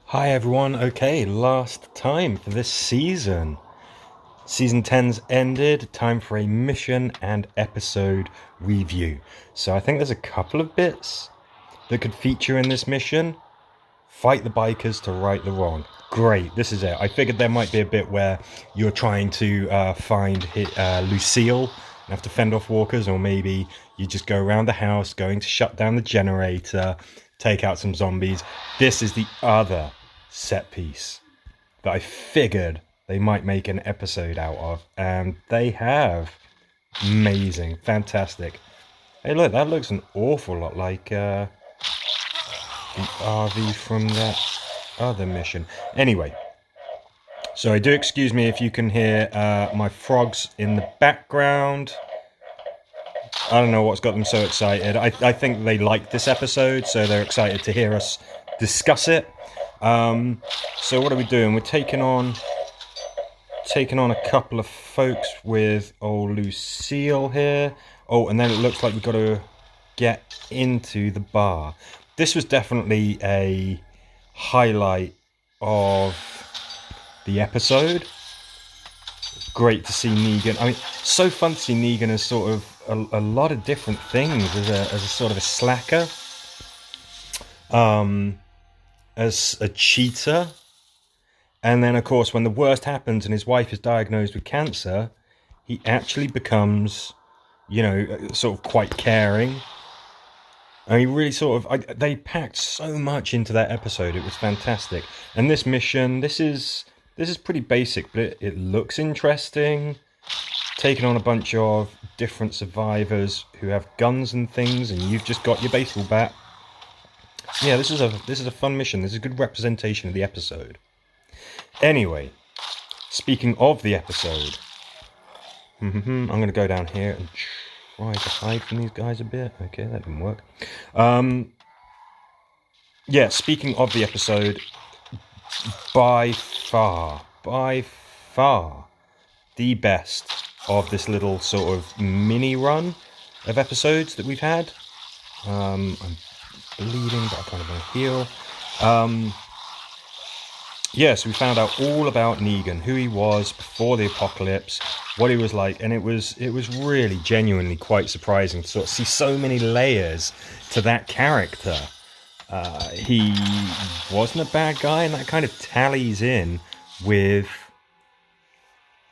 Hi everyone, okay, last time for this season. Season 10's ended, time for a mission and episode review. So I think there's a couple of bits that could feature in this mission. Fight the bikers to right the wrong. Great, this is it. I figured there might be a bit where you're trying to find Lucille and have to fend off walkers, or maybe you just go around the house going to shut down the generator, take out some zombies. This is the other set piece that I figured they might make an episode out of, and they have. Amazing, fantastic. Hey look, that looks an awful lot like the RV from that other mission. Anyway, so do excuse me if you can hear my frogs in the background. I don't know what's got them so excited. I think they like this episode, so they're excited to hear us discuss it. So what are we doing? We're taking on a couple of folks with old Lucille here. Oh, and then it looks like we've got to get into the bar. This was definitely a highlight of the episode. Great to see Negan. I mean, so fun to see Negan as sort of a lot of different things, as a sort of a slacker, as a cheater, and then of course when the worst happens and his wife is diagnosed with cancer, he actually becomes, sort of quite caring. And he really they packed so much into that episode. It was fantastic. And this mission, this is pretty basic, but it looks interesting. Taking on a bunch of different survivors who have guns and things, and you've just got your baseball bat. Yeah, this is a fun mission. This is a good representation of the episode. Anyway, speaking of the episode, I'm going to go down here and try to hide from these guys a bit. Okay, that didn't work. Yeah, speaking of the episode, by far, the best of this little sort of mini run of episodes that we've had. I'm bleeding, but I kind of want to heal. Yes, we found out all about Negan, who he was before the apocalypse, what he was like, and it was really genuinely quite surprising to sort of see so many layers to that character. He wasn't a bad guy, and that kind of tallies in with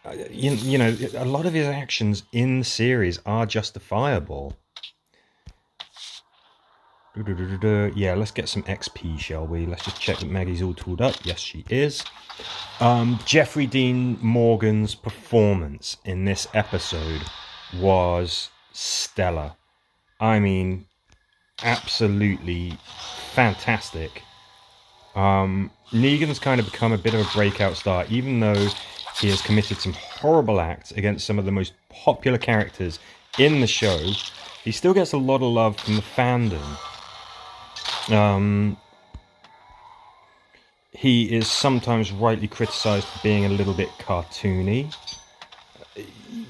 a lot of his actions in the series are justifiable. Yeah, let's get some XP, shall we? Let's just check that Maggie's all tooled up. Yes, she is. Jeffrey Dean Morgan's performance in this episode was stellar. I mean, absolutely fantastic. Negan's kind of become a bit of a breakout star, even though he has committed some horrible acts against some of the most popular characters in the show. He still gets a lot of love from the fandom. He is sometimes rightly criticised for being a little bit cartoony,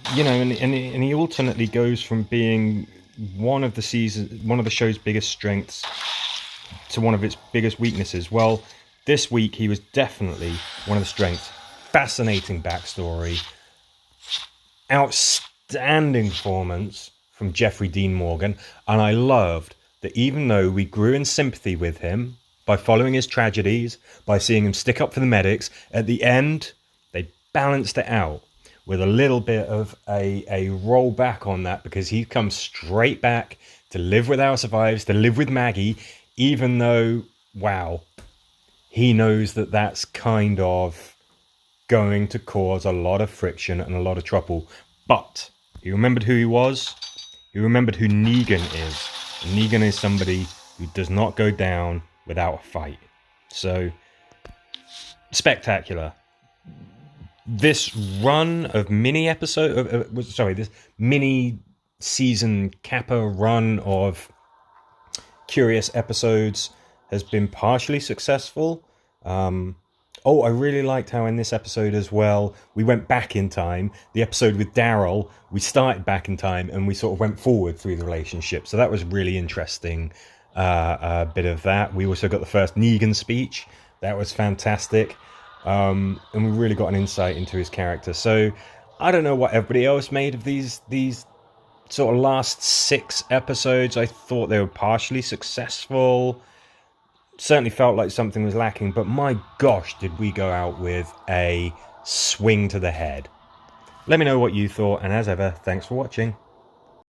and he alternately goes from being one of the show's biggest strengths to one of its biggest weaknesses. Well, this week he was definitely one of the strengths. Fascinating backstory, outstanding performance from Jeffrey Dean Morgan, and I loved that even though we grew in sympathy with him by following his tragedies, by seeing him stick up for the medics, at the end they balanced it out with a little bit of a roll back on that, because he comes straight back to live with our survivors, to live with Maggie, even though, wow, he knows that that's kind of going to cause a lot of friction and a lot of trouble. But he remembered who he was. He remembered who Negan is. And Negan is somebody who does not go down without a fight. So, spectacular. This run of this mini season capper run of curious episodes has been partially successful. I really liked how in this episode as well, we went back in time. The episode with Daryl, we started back in time and we sort of went forward through the relationship. So that was really interesting, a bit of that. We also got the first Negan speech, That was fantastic. And we really got an insight into his character. So I don't know what everybody else made of these sort of last 6 episodes. I thought they were partially successful. Certainly felt like something was lacking, but my gosh, did we go out with a swing to the head. Let me know what you thought, and as ever, thanks for watching.